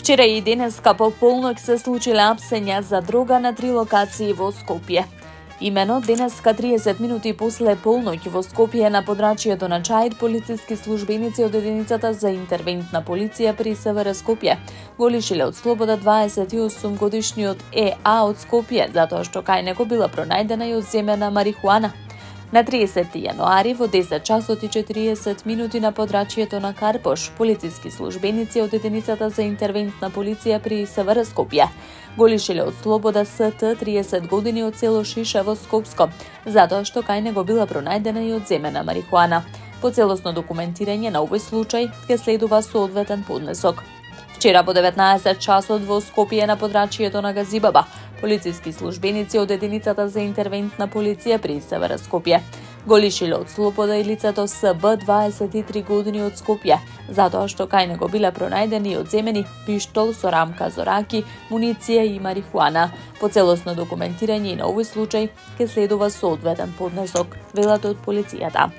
Вчера и денеска по полнок се случиле апсења за дрога на 3 локации во Скопје. Имено, денеска 30 минути после полноќ во Скопје на подрачјето на Чаир, полициски службеници од единицата за интервентна полиција при СВР Скопје го лишиле од слобода 28 годишниот ЕА од Скопје, затоа што кај него била пронајдена и одземена марихуана. На 30 јануари во 10 часот и 40 минути на подрачјето на Карпош, полициски службеници од единицата за интервентна полиција при СВР Скопје го лишиле од слобода СТ 30 години од село Шише во Скопско, затоа што кај него била пронајдена и одземена марихуана. По целосно документирање на овој случај ќе следува соодветен поднесок. Вчера во 19 часот во Скопје на подрачјето на Газибаба, полициски службеници од единицата за интервентна полиција при СВР Скопје го лишиле од слобода и лицето СБ 23 години од Скопје, затоа што кај него биле пронајдени и одземени пиштол со рамка за раки, муниција и марихуана. По целосно документирање на овој случај ќе следува соодветен поднесок, велат од полицијата.